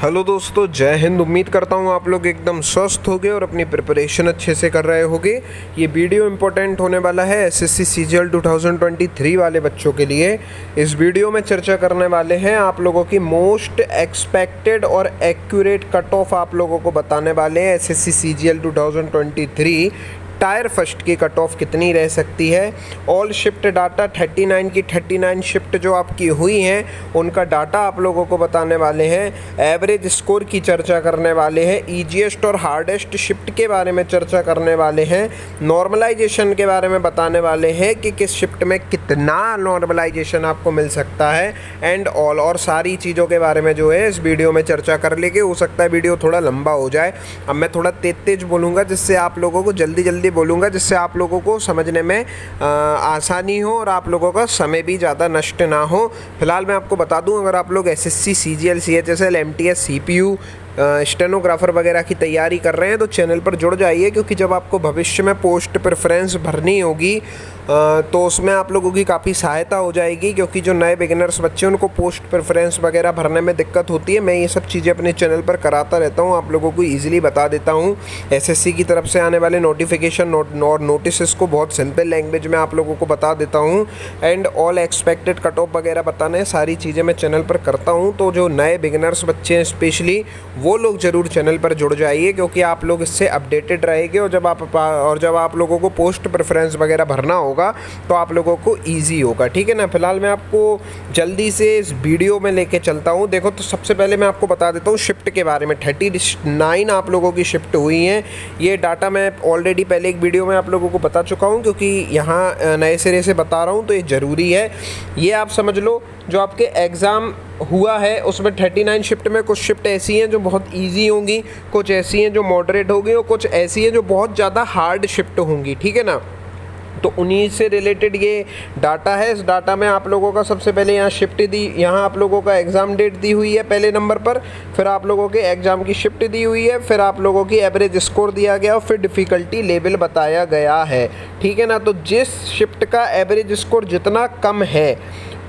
Hello दोस्तों, जय हिंद। उम्मीद करता हूँ आप लोग एकदम स्वस्थ होंगे और अपनी प्रिपरेशन अच्छे से कर रहे होंगे। ये वीडियो इंपॉर्टेंट होने वाला है एसएससी सीजीएल 2023 वाले बच्चों के लिए। इस वीडियो में चर्चा करने वाले हैं आप लोगों की मोस्ट एक्सपेक्टेड और एक्यूरेट कट ऑफ आप लोगों को बताने वाले हैं। एसएससी सीजीएल 2023 टायर फर्स्ट की कट ऑफ कितनी रह सकती है। ऑल शिफ्ट डाटा 39 की 39 शिफ्ट जो आपकी हुई हैं उनका डाटा आप लोगों को बताने वाले हैं। एवरेज स्कोर की चर्चा करने वाले हैं। ईजीएस्ट और हार्डेस्ट शिफ्ट के बारे में चर्चा करने वाले हैं। नॉर्मलाइजेशन के बारे में बताने वाले हैं कि किस शिफ्ट में कितना नॉर्मलाइजेशन आपको मिल सकता है एंड ऑल, और सारी चीज़ों के बारे में जो है इस वीडियो में चर्चा कर लेंगे। हो सकता है वीडियो थोड़ा लंबा हो जाए। अब मैं थोड़ा तेज बोलूँगा जिससे आप लोगों को जल्दी बोलूँगा, जिससे आप लोगों को समझने में आसानी हो और आप लोगों का समय भी ज़्यादा नष्ट ना हो। फिलहाल मैं आपको बता दूं, अगर आप लोग SSC CGL CHSL MTS CPU stenographer वगैरह की तैयारी कर रहे हैं तो चैनल पर जुड़ जाइए, क्योंकि जब आपको भविष्य में पोस्ट प्रेफरेंस भरनी होगी तो उसमें आप लोगों की काफ़ी सहायता हो जाएगी। क्योंकि जो नए बिगिनर्स बच्चे हैं उनको पोस्ट प्रेफरेंस वगैरह भरने में दिक्कत होती है। मैं ये सब चीज़ें अपने चैनल पर कराता रहता हूँ, आप लोगों को ईजिली बता देता हूँ। एसएससी की तरफ से आने वाले नोटिफिकेशन और नोटिस को बहुत सिंपल लैंग्वेज में आप लोगों को बता देता हूँ। And all expected cut off वगैरह बताने सारी चीज़ें मैं चैनल पर करता हूँ। तो जो नए बिगिनर्स बच्चे हैं स्पेशली वो लोग ज़रूर चैनल पर जुड़ जाइए, क्योंकि आप लोग इससे अपडेटेड रहेंगे। और जब आप लोगों को पोस्ट प्रेफरेंस वगैरह भरना होगा तो आप लोगों को इजी होगा। ठीक है ना। फिलहाल मैं आपको जल्दी से इस वीडियो में लेके चलता हूँ। देखो, तो सबसे पहले मैं आपको बता देता हूँ शिफ्ट के बारे में। 39 आप लोगों की शिफ्ट हुई हैं। ये डाटा मैं ऑलरेडी पहले एक वीडियो में आप लोगों को बता चुका हूँ, क्योंकि यहाँ नए सिरे से बता रहा हूँ तो ये ज़रूरी है। ये आप समझ लो, जो आपके एग्ज़ाम हुआ है उसमें 39 शिफ्ट में कुछ शिफ्ट ऐसी हैं जो बहुत इजी होंगी, कुछ ऐसी हैं जो मॉडरेट होंगी और कुछ ऐसी हैं जो बहुत ज़्यादा हार्ड शिफ्ट होंगी। ठीक है ना। तो उन्हीं से रिलेटेड ये डाटा है। इस डाटा में आप लोगों का सबसे पहले यहाँ शिफ्ट दी, यहाँ आप लोगों का एग्ज़ाम डेट दी हुई है पहले नंबर पर, फिर आप लोगों के एग्ज़ाम की शिफ्ट दी हुई है, फिर आप लोगों की एवरेज स्कोर दिया गया और फिर डिफ़िकल्टी लेवल बताया गया है। ठीक है ना। तो जिस शिफ्ट का एवरेज स्कोर जितना कम है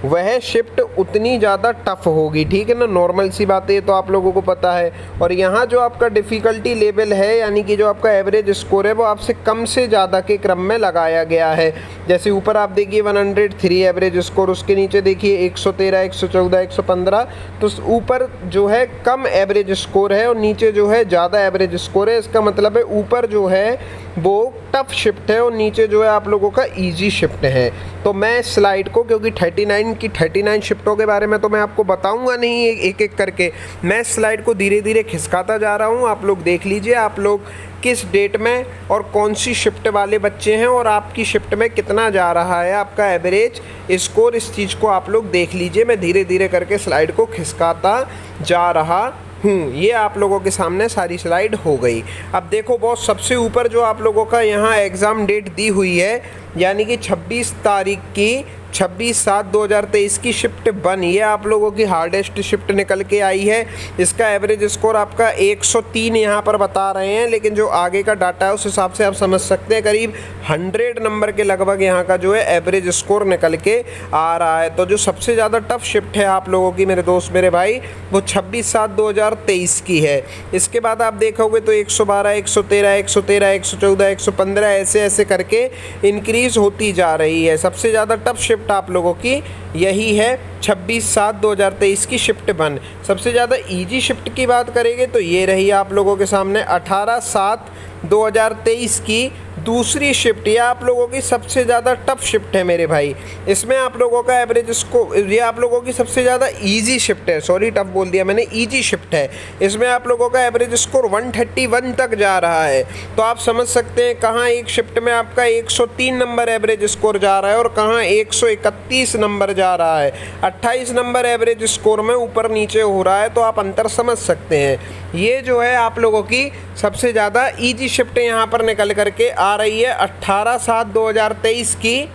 वह शिफ्ट उतनी ज़्यादा टफ होगी। ठीक है ना। नॉर्मल सी बात है, तो आप लोगों को पता है। और यहाँ जो आपका डिफ़िकल्टी लेवल है, यानी कि जो आपका एवरेज स्कोर है वो आपसे कम से ज़्यादा के क्रम में लगाया गया है। जैसे ऊपर आप देखिए 103 एवरेज स्कोर, उसके नीचे देखिए 113, 114, 115। तो ऊपर जो है कम एवरेज स्कोर है और नीचे जो है ज़्यादा एवरेज स्कोर है। इसका मतलब है ऊपर जो है वो टफ शिफ्ट है और नीचे जो है आप लोगों का ईजी शिफ्ट है। तो मैं स्लाइड को, क्योंकि 39 की 39 शिफ्टों के बारे में तो मैं आपको बताऊंगा नहीं एक एक करके, मैं स्लाइड को धीरे धीरे खिसकाता जा रहा हूं। आप लोग देख लीजिए आप लोग किस डेट में और कौन सी शिफ्ट वाले बच्चे हैं और आपकी शिफ्ट में कितना जा रहा है आपका एवरेज स्कोर। इस चीज़ को आप लोग देख लीजिए। मैं धीरे धीरे करके स्लाइड को खिसकाता जा रहा हूँ। ये आप लोगों के सामने सारी स्लाइड हो गई। अब देखो बॉस, सबसे ऊपर जो आप लोगों का यहाँ एग्ज़ाम डेट दी हुई है, यानी कि 26 तारीख की 26/7/2023 की शिफ्ट 1, ये आप लोगों की हार्डेस्ट शिफ्ट निकल के आई है। इसका एवरेज स्कोर आपका 103 यहाँ पर बता रहे हैं, लेकिन जो आगे का डाटा है उस हिसाब से आप समझ सकते हैं करीब 100 नंबर के लगभग यहाँ का जो है एवरेज स्कोर निकल के आ रहा है। तो जो सबसे ज़्यादा टफ शिफ्ट है आप लोगों की मेरे दोस्त मेरे भाई, वो 26/7/2023 की है। इसके बाद आप देखोगे तो 112, 113, 114, 115 ऐसे करके इंक्रीज़ होती जा रही है। सबसे ज़्यादा टफ शिफ्ट आप लोगों की यही है 26/7/2023 की शिफ्ट 1। सबसे ज़्यादा इजी शिफ्ट की बात करेंगे तो ये रही आप लोगों के सामने 18/7/2023 की दूसरी शिफ्ट। ये आप लोगों की सबसे ज़्यादा टफ शिफ्ट है मेरे भाई। इसमें आप लोगों का एवरेज स्कोर, ये आप लोगों की सबसे ज़्यादा इजी शिफ्ट है, सॉरी टफ बोल दिया मैंने, इजी शिफ्ट है। इसमें आप लोगों का एवरेज स्कोर 131 तक जा रहा है। तो आप समझ सकते हैं कहाँ एक शिफ्ट में आपका 103 नंबर एवरेज स्कोर जा रहा है और कहाँ 131 नंबर जा रहा है। 28 नंबर एवरेज स्कोर में ऊपर नीचे हो रहा है। तो आप अंतर समझ सकते हैं। ये जो है आप लोगों की सबसे ज़्यादा इजी शिफ्ट यहाँ पर निकल करके आ रही है 18/7/2023 की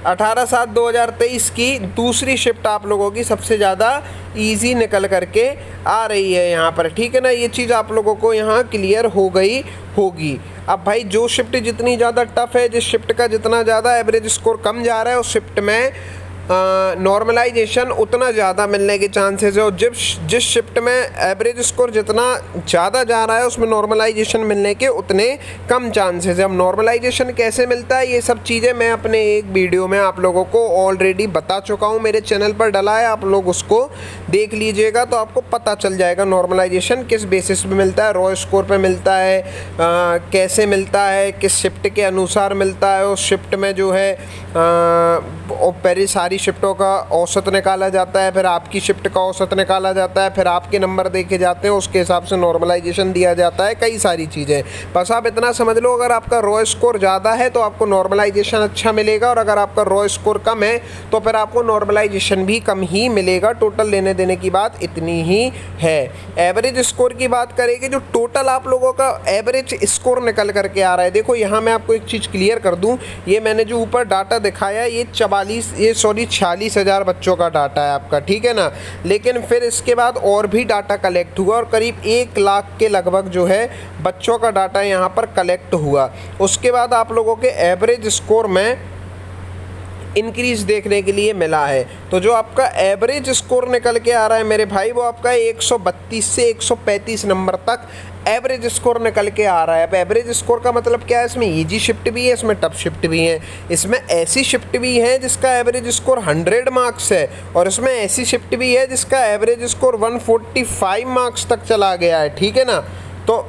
18/7/2023 की दूसरी शिफ्ट आप लोगों की सबसे ज़्यादा इजी निकल करके आ रही है यहाँ पर। ठीक है ना। ये चीज़ आप लोगों को यहाँ क्लियर हो गई होगी। अब भाई जो शिफ्ट जितनी ज़्यादा टफ है, जिस शिफ्ट का जितना ज़्यादा एवरेज स्कोर कम जा रहा है, उस शिफ्ट में नॉर्मलाइजेशन उतना ज़्यादा मिलने के चांसेस है, और जिस शिफ्ट में एवरेज स्कोर जितना ज़्यादा जा रहा है उसमें नॉर्मलाइजेशन मिलने के उतने कम चांसेस है। अब नॉर्मलाइजेशन कैसे मिलता है, ये सब चीज़ें मैं अपने एक वीडियो में आप लोगों को ऑलरेडी बता चुका हूँ, मेरे चैनल पर डला है, आप लोग उसको देख लीजिएगा तो आपको पता चल जाएगा नॉर्मलाइजेशन किस बेसिस पे मिलता है, रॉ स्कोर पे मिलता है, कैसे मिलता है, किस शिफ्ट के अनुसार मिलता है। उस शिफ्ट में जो है पहले सारी शिफ्टों का औसत निकाला जाता है, फिर आपकी शिफ्ट का औसत निकाला जाता है, फिर आपके नंबर देखे जाते हैं, उसके हिसाब से नॉर्मलाइजेशन दिया जाता है, कई सारी चीज़ें। बस आप इतना समझ लो, अगर आपका रॉ स्कोर ज़्यादा है तो आपको नॉर्मलाइजेशन अच्छा मिलेगा, और अगर आपका रॉ स्कोर कम है तो फिर आपको नॉर्मलाइजेशन भी कम ही मिलेगा। टोटल लेने देने की बात इतनी ही है। एवरेज स्कोर की बात करेंगे, जो टोटल आप लोगों का एवरेज स्कोर निकल करके आ रहा है, देखो यहाँ मैं आपको एक चीज़ क्लियर कर दूँ, ये मैंने जो ऊपर डाटा दिखाया ये 46,000 बच्चों का डाटा है आपका, ठीक है ना। लेकिन फिर इसके बाद और भी डाटा कलेक्ट हुआ, और करीब 1 लाख के लगभग जो है बच्चों का डाटा यहाँ पर कलेक्ट हुआ। उसके बाद आप लोगों के एवरेज स्कोर में इंक्रीज देखने के लिए मिला है। तो जो आपका एवरेज स्कोर निकल के आ रहा है मेरे भाई, वो आपका 132 से 135 नंबर तक एवरेज स्कोर निकल के आ रहा है। अब एवरेज स्कोर का मतलब क्या है, इसमें इजी शिफ्ट भी है, इसमें टफ शिफ्ट भी है, इसमें ऐसी शिफ्ट भी है जिसका एवरेज स्कोर 100 मार्क्स है, और इसमें ऐसी शिफ्ट भी है जिसका एवरेज स्कोर 145 मार्क्स तक चला गया है, ठीक है ना। तो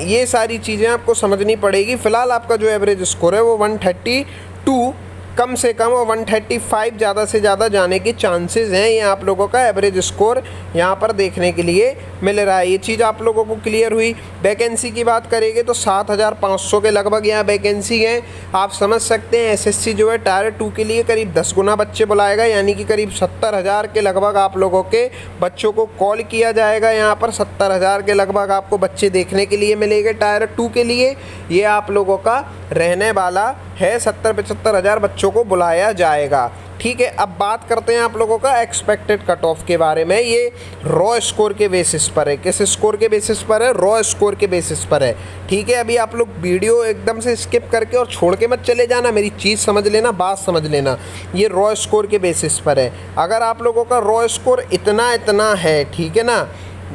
ये सारी चीज़ें आपको समझनी पड़ेगी। फ़िलहाल आपका जो एवरेज स्कोर है वो 132 कम से कम और 135 ज़्यादा से ज़्यादा जाने के चांसेस हैं। ये आप लोगों का एवरेज स्कोर यहाँ पर देखने के लिए मिल रहा है। ये चीज़ आप लोगों को क्लियर हुई। वैकेंसी की बात करेंगे तो 7,500 के लगभग यहाँ वैकेंसी है। आप समझ सकते हैं एसएससी जो है टायर 2 के लिए करीब 10 गुना बच्चे बुलाएगा, यानी कि करीब 70,000 के लगभग आप लोगों के बच्चों को कॉल किया जाएगा। यहाँ पर 70,000 के लगभग आपको बच्चे देखने के लिए मिलेंगे टायर 2 के लिए। ये आप लोगों का रहने वाला है, 70-75,000 बच्चों को बुलाया जाएगा, ठीक है। अब बात करते हैं आप लोगों का एक्सपेक्टेड कट ऑफ के बारे में। ये रॉ स्कोर के बेसिस पर है। किस स्कोर के बेसिस पर है? रॉ स्कोर के बेसिस पर है, ठीक है। अभी आप लोग वीडियो एकदम से स्किप करके और छोड़ के मत चले जाना, मेरी चीज़ समझ लेना, बात समझ लेना। ये रॉ स्कोर के बेसिस पर है। अगर आप लोगों का रॉ स्कोर इतना इतना है, ठीक है ना,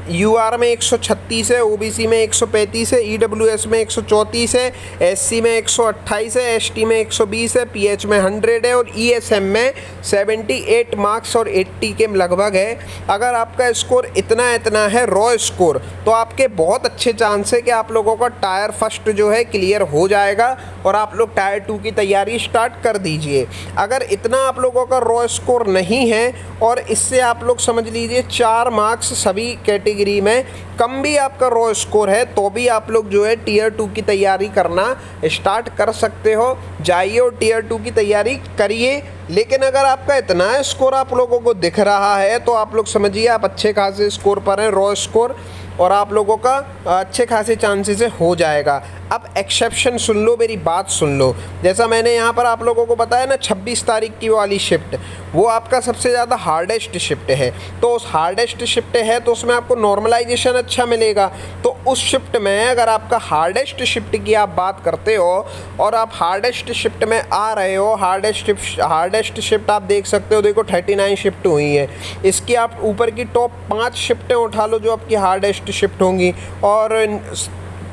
यूआर में 136 है, ओबीसी में 135 है, ईडब्ल्यूएस में 134 है, एससी में 128 है, एसटी में 120 है, पीएच में 100 है, और ईएसएम में 78 मार्क्स और 80 के लगभग है। अगर आपका स्कोर इतना इतना है रॉ स्कोर, तो आपके बहुत अच्छे चांस है कि आप लोगों का टायर फर्स्ट जो है क्लियर हो जाएगा और आप लोग टायर 2 की तैयारी स्टार्ट कर दीजिए। अगर इतना आप लोगों का रॉ स्कोर नहीं है और इससे आप लोग समझ लीजिए 4 मार्क्स सभी कैटेगरी में कम भी आपका रॉ स्कोर है, तो भी आप लोग जो है टीयर 2 की तैयारी करना स्टार्ट कर सकते हो। जाइए और टीयर 2 की तैयारी करिए। लेकिन अगर आपका इतना स्कोर आप लोगों को दिख रहा है तो आप लोग समझिए आप अच्छे खासे स्कोर पर हैं, रॉ स्कोर, और आप लोगों का अच्छे खासे चांसेस हो जाएगा। अब एक्सेप्शन सुन लो, मेरी बात सुन लो। जैसा मैंने यहाँ पर आप लोगों को बताया ना, 26 तारीख की वाली शिफ्ट, वो आपका सबसे ज़्यादा हार्डेस्ट शिफ्ट है। तो उस हार्डेस्ट शिफ्ट है तो उसमें आपको नॉर्मलाइजेशन अच्छा मिलेगा। तो उस शिफ्ट में अगर आपका हार्डेस्ट शिफ्ट की आप बात करते हो और आप हार्डेस्ट शिफ्ट में आ रहे हो, हार्डेस्ट शिफ्ट आप देख सकते हो, देखो 39 शिफ्ट हुई है। इसकी आप ऊपर की टॉप 5 शिफ्टें उठा लो जो आपकी हार्डेस्ट शिफ्ट होंगी, और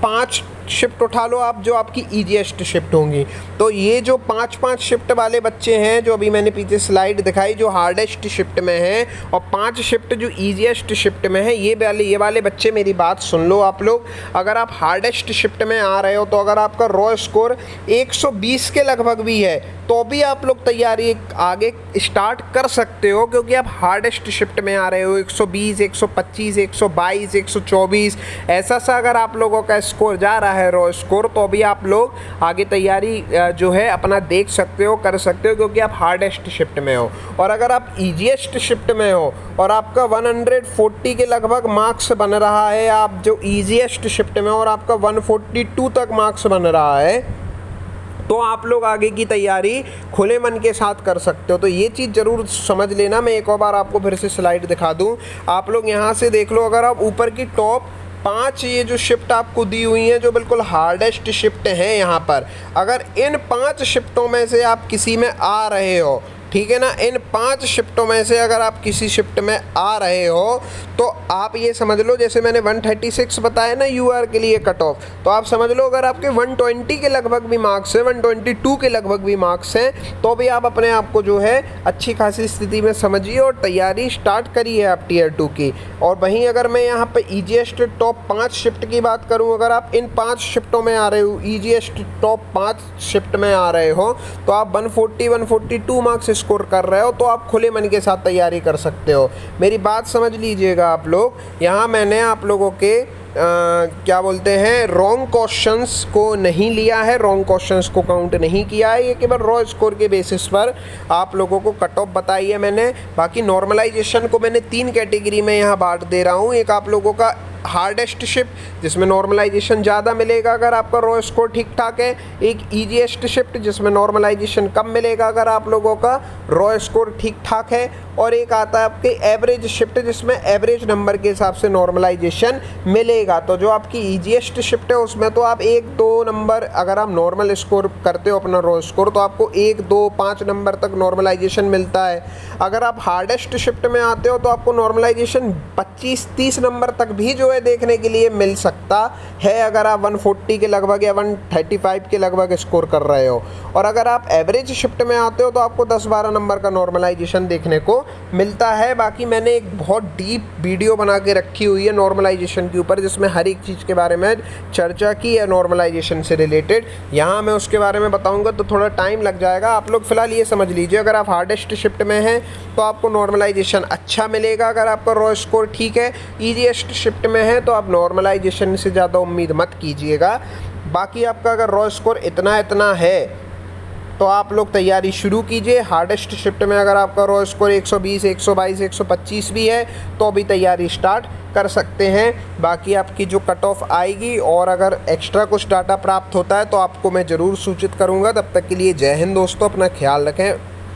5 शिफ्ट उठा लो आप जो आपकी ईजीएस्ट शिफ्ट होंगी। तो ये जो 5-5 शिफ्ट वाले बच्चे हैं जो अभी मैंने पीछे स्लाइड दिखाई, जो हार्डेस्ट शिफ्ट में हैं, और 5 शिफ्ट जो ईजीएस्ट शिफ्ट में है, ये वाले बच्चे मेरी बात सुन लो आप लोग। अगर आप हार्डेस्ट शिफ्ट में आ रहे हो तो अगर आपका रॉ स्कोर 120 के लगभग भी है तो भी आप लोग तैयारी आगे स्टार्ट कर सकते हो, क्योंकि आप हार्डेस्ट शिफ्ट में आ रहे हो। 120, 125, 122, 124 ऐसा सा अगर आप लोगों का स्कोर जा रहा है रॉ स्कोर, तो भी आप लोग आगे तैयारी जो है अपना देख सकते हो, कर सकते हो, क्योंकि आप हार्डेस्ट शिफ्ट में हो। और अगर आप ईजीएस्ट शिफ्ट में हो और आपका 140 के लगभग मार्क्स बन रहा है, आप जो ईजीएस्ट शिफ्ट में हो, और आपका 142 तक मार्क्स बन रहा है, तो आप लोग आगे की तैयारी खुले मन के साथ कर सकते हो। तो ये चीज़ ज़रूर समझ लेना। मैं एक और बार आपको फिर से स्लाइड दिखा दूँ, आप लोग यहाँ से देख लो। अगर आप ऊपर की टॉप 5 ये जो शिफ्ट आपको दी हुई हैं जो बिल्कुल हार्डेस्ट शिफ्ट हैं यहाँ पर, अगर इन 5 शिफ्टों में से आप किसी में आ रहे हो, ठीक है ना। इन 5 शिफ्टों में से अगर आप किसी शिफ्ट में आ रहे हो तो आप ये समझ लो, जैसे मैंने 136 बताया ना यूआर के लिए कट ऑफ, तो आप समझ लो अगर आपके 120 के लगभग भी मार्क्स हैं, 122 के लगभग भी मार्क्स हैं, तो भी आप अपने आप को जो है अच्छी खासी स्थिति में समझिए और तैयारी स्टार्ट करिए आप टीयर 2 की। और वहीं अगर मैं यहाँ पे ईजीएस्ट टॉप 5 शिफ्ट की बात करूँ, अगर आप इन 5 शिफ्टों में आ रहे हो, ईजीएस्ट टॉप 5 शिफ्ट में आ रहे हो, तो आप 140 142 मार्क्स स्कोर कर रहे हो, तो आप खुले मन के साथ तैयारी कर सकते हो। मेरी बात समझ लीजिएगा आप लोग, यहाँ मैंने आप लोगों के क्या बोलते हैं रॉन्ग क्वेश्चंस को नहीं लिया है, रॉन्ग क्वेश्चंस को काउंट नहीं किया है, ये केवल रॉ स्कोर के बेसिस पर आप लोगों को कट ऑफ बताई है मैंने। बाकी नॉर्मलाइजेशन को मैंने 3 कैटेगरी में यहाँ बांट दे रहा हूँ। एक आप लोगों का हार्डेस्ट शिफ्ट जिसमें नॉर्मलाइजेशन ज़्यादा मिलेगा अगर आपका रॉ स्कोर ठीक ठाक है, एक ईजीएस्ट शिफ्ट जिसमें नॉर्मलाइजेशन कम मिलेगा अगर आप लोगों का रॉ स्कोर ठीक ठाक है, और एक आता है आपके एवरेज शिफ्ट जिसमें एवरेज नंबर के हिसाब से नॉर्मलाइजेशन मिलेगा। तो जो आपकी ईजीएस्ट शिफ्ट है उसमें तो आप 1-2 नंबर, अगर आप नॉर्मल स्कोर करते हो अपना रॉ स्कोर, तो आपको 1, 2, 5 नंबर तक नॉर्मलाइजेशन मिलता है। अगर आप हार्डेस्ट शिफ्ट में आते हो तो आपको नॉर्मलाइजेशन 25-30 नंबर तक भी जो है देखने के लिए मिल सकता है, अगर आप 140 के लगभग या 135 के लगभग स्कोर कर रहे हो। और अगर आप एवरेज शिफ्ट में आते हो तो आपको 10-12 नंबर का नॉर्मलाइजेशन देखने को मिलता है। बाकी मैंने एक बहुत डीप वीडियो बना के रखी हुई है नॉर्मलाइजेशन के ऊपर, जिसमें हर एक चीज़ के बारे में चर्चा की है नॉर्मलाइजेशन से रिलेटेड। यहाँ मैं उसके बारे में बताऊँगा तो थोड़ा टाइम लग जाएगा। आप लोग फिलहाल ये समझ लीजिए, अगर आप हार्डेस्ट शिफ्ट में हैं तो आपको नॉर्मलाइजेशन अच्छा मिलेगा अगर आपका रॉ स्कोर ठीक है। ईजीएस्ट शिफ्ट में है तो आप नॉर्मलाइजेशन से ज़्यादा उम्मीद मत कीजिएगा। बाकी आपका अगर रॉ स्कोर इतना है तो आप लोग तैयारी शुरू कीजिए। हार्डेस्ट शिफ्ट में अगर आपका रॉ स्कोर 120, 122, 125 भी है तो भी तैयारी स्टार्ट कर सकते हैं। बाकी आपकी जो कट ऑफ आएगी और अगर एक्स्ट्रा कुछ डाटा प्राप्त होता है तो आपको मैं ज़रूर सूचित करूँगा। तब तक के लिए जय हिंद दोस्तों, अपना ख्याल रखें।